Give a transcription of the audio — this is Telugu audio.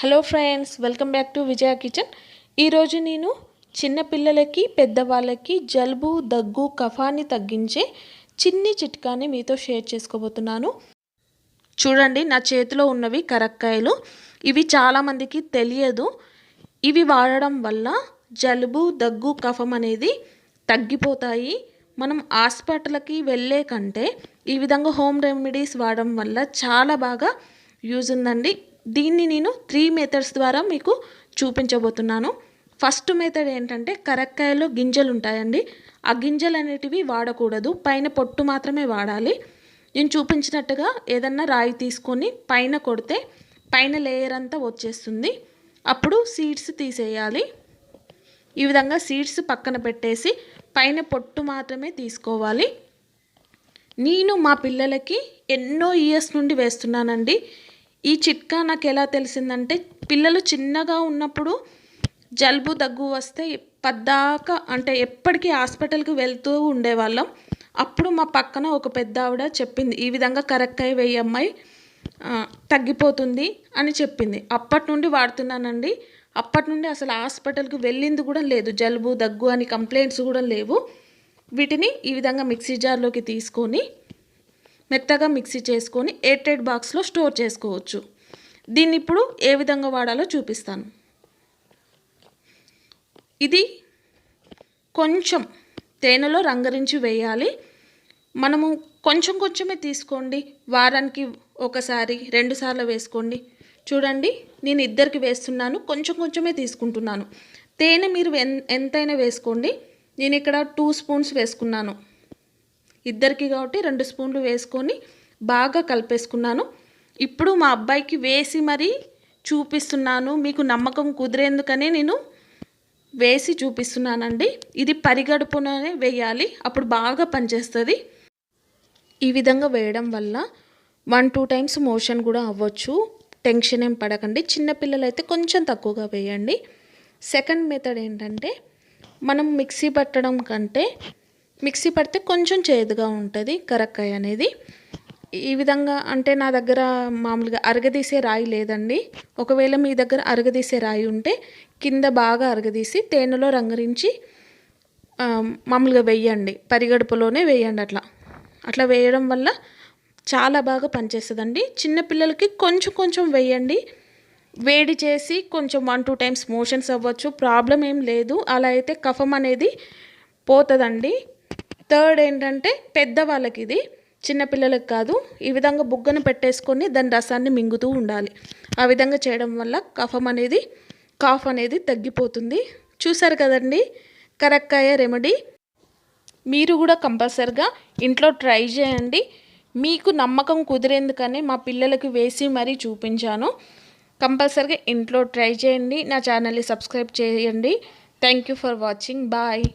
Hello friends, welcome back to Vijaya kitchen. ఈరోజు నేను చిన్న పిల్లలకి పెద్దవాళ్ళకి జలుబు దగ్గు కఫాన్ని తగ్గించే చిన్ని చిట్కాని మీతో షేర్ చేసుకోబోతున్నాను. చూడండి, నా చేతిలో ఉన్నవి కరక్కాయలు. ఇవి చాలామందికి తెలియదు. ఇవి వాడడం వల్ల జలుబు దగ్గు కఫం అనేది తగ్గిపోతాయి. మనం హాస్పిటల్కి వెళ్ళే కంటే ఈ విధంగా హోమ్ రెమెడీస్ వాడడం వల్ల చాలా బాగా యూజ్ ఉందండి. దీన్ని నేను 3 మెథడ్స్ ద్వారా మీకు చూపించబోతున్నాను. ఫస్ట్ మెథడ్ ఏంటంటే, కరక్కాయలో గింజలు ఉంటాయండి. ఆ గింజలు అనేటివి వాడకూడదు, పైన పొట్టు మాత్రమే వాడాలి. నేను చూపించినట్టుగా ఏదన్నా రాయి తీసుకొని పైన కొడితే పైన లేయర్ అంతా వచ్చేస్తుంది. అప్పుడు సీడ్స్ తీసేయాలి. ఈ విధంగా సీడ్స్ పక్కన పెట్టేసి పైన పొట్టు మాత్రమే తీసుకోవాలి. నేను మా పిల్లలకి ఎన్నో ఇయర్స్ నుండి వేస్తున్నానండి. ఈ చిట్కా నాకు ఎలా తెలిసిందంటే, పిల్లలు చిన్నగా ఉన్నప్పుడు జలుబు దగ్గు వస్తే పద్దాక అంటే ఎప్పటికీ హాస్పిటల్కి వెళ్తూ ఉండేవాళ్ళం. అప్పుడు మా పక్కన ఒక పెద్ద ఆవిడ చెప్పింది, ఈ విధంగా కరక్కాయ వేయమ్మాయి తగ్గిపోతుంది అని చెప్పింది. అప్పటి నుండి వాడుతున్నానండి. అప్పటి నుండి అసలు హాస్పిటల్కి వెళ్ళింది కూడా లేదు. జలుబు దగ్గు అని కంప్లైంట్స్ కూడా లేవు. వీటిని ఈ విధంగా మిక్సీ జార్లోకి తీసుకొని మెత్తగా మిక్సీ చేసుకొని ఎయిర్టైట్ బాక్స్లో స్టోర్ చేసుకోవచ్చు. దీన్ని ఇప్పుడు ఏ విధంగా వాడాలో చూపిస్తాను. ఇది కొంచెం తేనెలో రంగరించి వేయాలి. మనము కొంచెం కొంచెమే తీసుకోండి. వారానికి ఒకసారి 2 సార్లు వేసుకోండి. చూడండి, నేను ఇద్దరికి వేస్తున్నాను, కొంచెం కొంచెమే తీసుకుంటున్నాను. తేనె మీరు ఎంతైనా వేసుకోండి. నేను ఇక్కడ 2 స్పూన్స్ వేసుకున్నాను. ఇద్దరికి కాబట్టి 2 స్పూన్లు వేసుకొని బాగా కలిపేసుకున్నాను. ఇప్పుడు మా అబ్బాయికి వేసి మరీ చూపిస్తున్నాను. మీకు నమ్మకం కుదిరేందుకనే నేను వేసి చూపిస్తున్నానండి. ఇది పరిగడుపుననే వేయాలి, అప్పుడు బాగా పనిచేస్తుంది. ఈ విధంగా వేయడం వల్ల 1-2 టైమ్స్ మోషన్ కూడా అవ్వచ్చు. టెన్షన్ ఏం పడకండి. చిన్నపిల్లలు అయితే కొంచెం తక్కువగా వేయండి. సెకండ్ మెథడ్ ఏంటంటే, మనం మిక్సీ పట్టడం కంటే మిక్సీ పడితే కొంచెం చేదుగా ఉంటుంది కరక్కాయ అనేది. ఈ విధంగా అంటే నా దగ్గర మామూలుగా అరగదీసే రాయి లేదండి. ఒకవేళ మీ దగ్గర అరగదీసే రాయి ఉంటే కింద బాగా అరగదీసి తేనెలో రంగరించి మామూలుగా వేయండి. పరిగడుపులోనే వేయండి. అట్లా వేయడం వల్ల చాలా బాగా పనిచేస్తుందండి. చిన్నపిల్లలకి కొంచెం కొంచెం వేయండి. వేడి చేసి కొంచెం 1-2 టైమ్స్ మోషన్స్ అవ్వచ్చు, ప్రాబ్లం ఏం లేదు. అలా అయితే కఫం అనేది పోతుందండి. థర్డ్ ఏంటంటే, పెద్దవాళ్ళకి ఇది, చిన్నపిల్లలకు కాదు. ఈ విధంగా బుగ్గను పెట్టేసుకొని దాని రసాన్ని మింగుతూ ఉండాలి. ఆ విధంగా చేయడం వల్ల కాఫ్ అనేది తగ్గిపోతుంది. చూసారు కదండి, కరక్కాయ రెమెడీ. మీరు కూడా కంపల్సరిగా ఇంట్లో ట్రై చేయండి. మీకు నమ్మకం కుదిరేందుకనే మా పిల్లలకు వేసి మరీ చూపించాను. కంపల్సరిగా ఇంట్లో ట్రై చేయండి. నా ఛానల్ని సబ్స్క్రైబ్ చేయండి. Thank you for watching. Bye.